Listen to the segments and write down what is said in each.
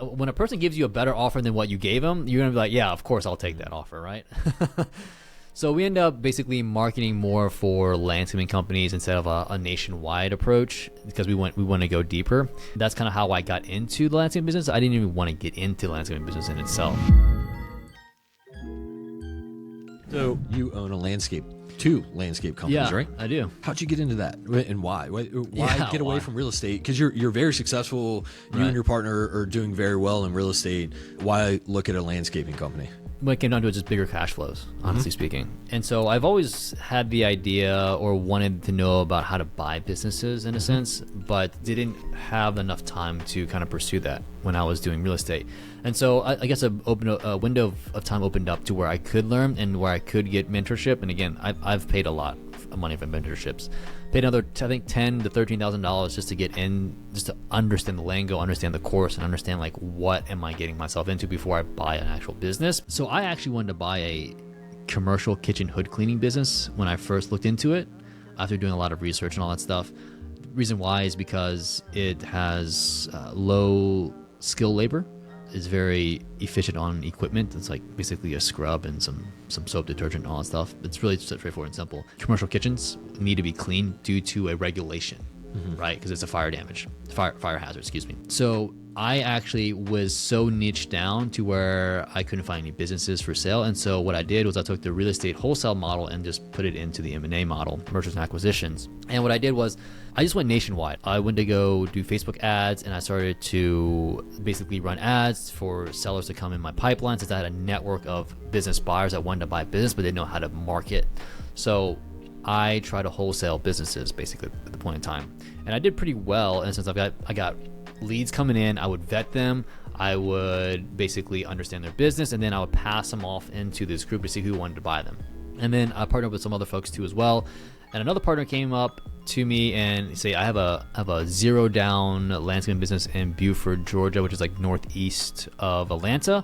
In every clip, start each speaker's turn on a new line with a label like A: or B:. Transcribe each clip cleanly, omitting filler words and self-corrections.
A: when a person gives you a better offer than what you gave them, you're going to be like, yeah, of course I'll take that offer, right? So we end up basically marketing more for landscaping companies instead of a nationwide approach because we want to go deeper. That's kind of how I got into the landscaping business. I didn't even want to get into the landscaping business in itself.
B: So you own two landscape companies, right?
A: I do.
B: How'd you get into that, and why? Why get away from real estate? Because you're very successful. You and your partner are doing very well in real estate. Why look at a landscaping company?
A: What it came down to is just bigger cash flows, honestly speaking. And so I've always had the idea or wanted to know about how to buy businesses in a sense, but didn't have enough time to kind of pursue that when I was doing real estate. And so I guess a window of time opened up to where I could learn and where I could get mentorship. And again, I've paid a lot of money for mentorships. Paid another, I think, $10,000 to $13,000 just to get in, just to understand the lingo, understand the course, and understand like what am I getting myself into before I buy an actual business. So I actually wanted to buy a commercial kitchen hood cleaning business when I first looked into it, after doing a lot of research and all that stuff. The reason why is because it has low skill labor, is very efficient on equipment. It's like basically a scrub and some soap, detergent, and all that stuff. It's really straightforward and simple. Commercial kitchens need to be cleaned due to a regulation, right? Because it's a fire hazard, excuse me. So I actually was so niched down to where I couldn't find any businesses for sale. And so what I did was I took the real estate wholesale model and just put it into the M&A model, mergers and acquisitions. And what I did was I just went nationwide. I went to go do Facebook ads, and I started to basically run ads for sellers to come in my pipeline, since I had a network of business buyers that wanted to buy business but didn't know how to market. So I try to wholesale businesses basically at the point in time. And I did pretty well, and since I got leads coming in, I would vet them. I would basically understand their business, and then I would pass them off into this group to see who wanted to buy them. And then I partnered with some other folks too as well. And another partner came up to me and say, I have a zero down landscaping business in Buford, Georgia, which is like northeast of Atlanta.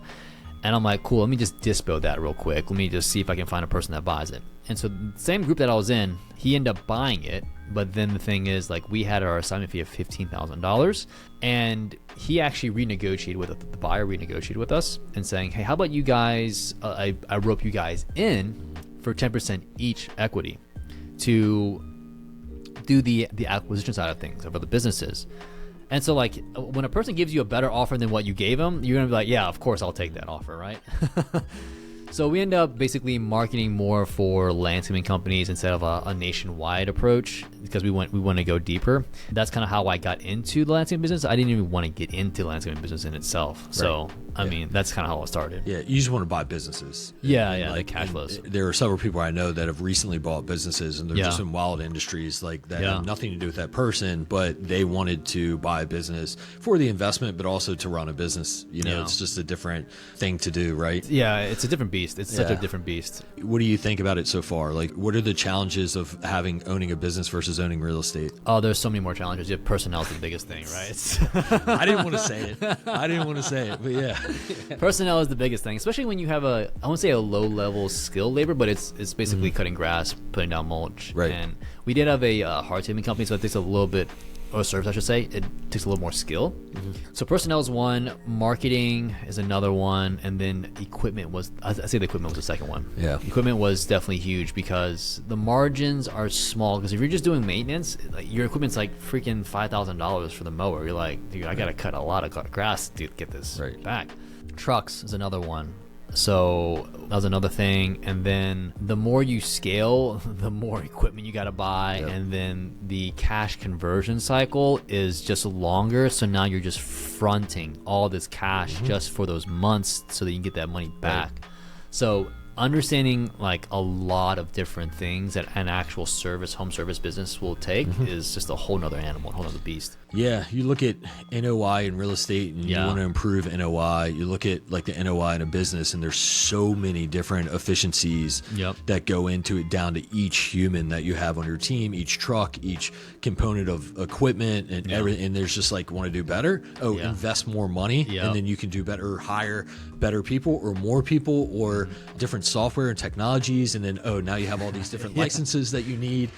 A: And I'm like, cool, let me just dispo that real quick. Let me just see if I can find a person that buys it. And so the same group that I was in, he ended up buying it. But then the thing is, like, we had our assignment fee of $15,000, and he actually renegotiated with the buyer, renegotiated with us and saying, hey, how about you guys, I rope you guys in for 10% each equity to do the acquisition side of things of other businesses. And so, like, when a person gives you a better offer than what you gave them, you're going to be like, yeah, of course I'll take that offer, right? So we end up basically marketing more for landscaping companies instead of a nationwide approach because we want to go deeper. That's kind of how I got into the landscaping business. I didn't even want to get into the landscaping business in itself. So, I mean, that's kind of how it started.
B: Yeah, you just want to buy businesses.
A: Yeah, like cash flows.
B: There are several people I know that have recently bought businesses, and they're just in wild industries like that have nothing to do with that person, but they wanted to buy a business for the investment, but also to run a business. You know, it's just a different thing to do, right?
A: Yeah, it's a different beast. It's such a different beast.
B: What do you think about it so far? Like, what are the challenges of owning a business versus owning real estate?
A: Oh, there's so many more challenges. Yeah, personnel is the biggest thing, right?
B: I didn't want to say it. But yeah.
A: Personnel is the biggest thing, especially when you have I won't say a low-level skill labor, but it's basically cutting grass, putting down mulch.
B: Right.
A: And we did have a hardscaping company, so it takes a little bit, or service, I should say, it takes a little more skill. So personnel is one, marketing is another one, and then equipment was, I'd say the equipment was the second one.
B: Yeah.
A: Equipment was definitely huge because the margins are small, because if you're just doing maintenance, like, your equipment's like freaking $5,000 for the mower. You're like, dude, I got to cut a lot of grass to get this back. Trucks is another one. So that was another thing. And then the more you scale, the more equipment you got to buy. And then the cash conversion cycle is just longer. So now you're just fronting all this cash just for those months so that you can get that money back. So understanding like a lot of different things that an actual home service business will take is just a whole nother animal, a whole nother beast.
B: Yeah, you look at NOI in real estate and you want to improve NOI. You look at like the NOI in a business, and there's so many different efficiencies that go into it, down to each human that you have on your team, each truck, each component of equipment and everything. And there's just like, want to do better? Invest more money and then you can do better, or hire better people or more people or different software and technologies. And then, now you have all these different licenses that you need.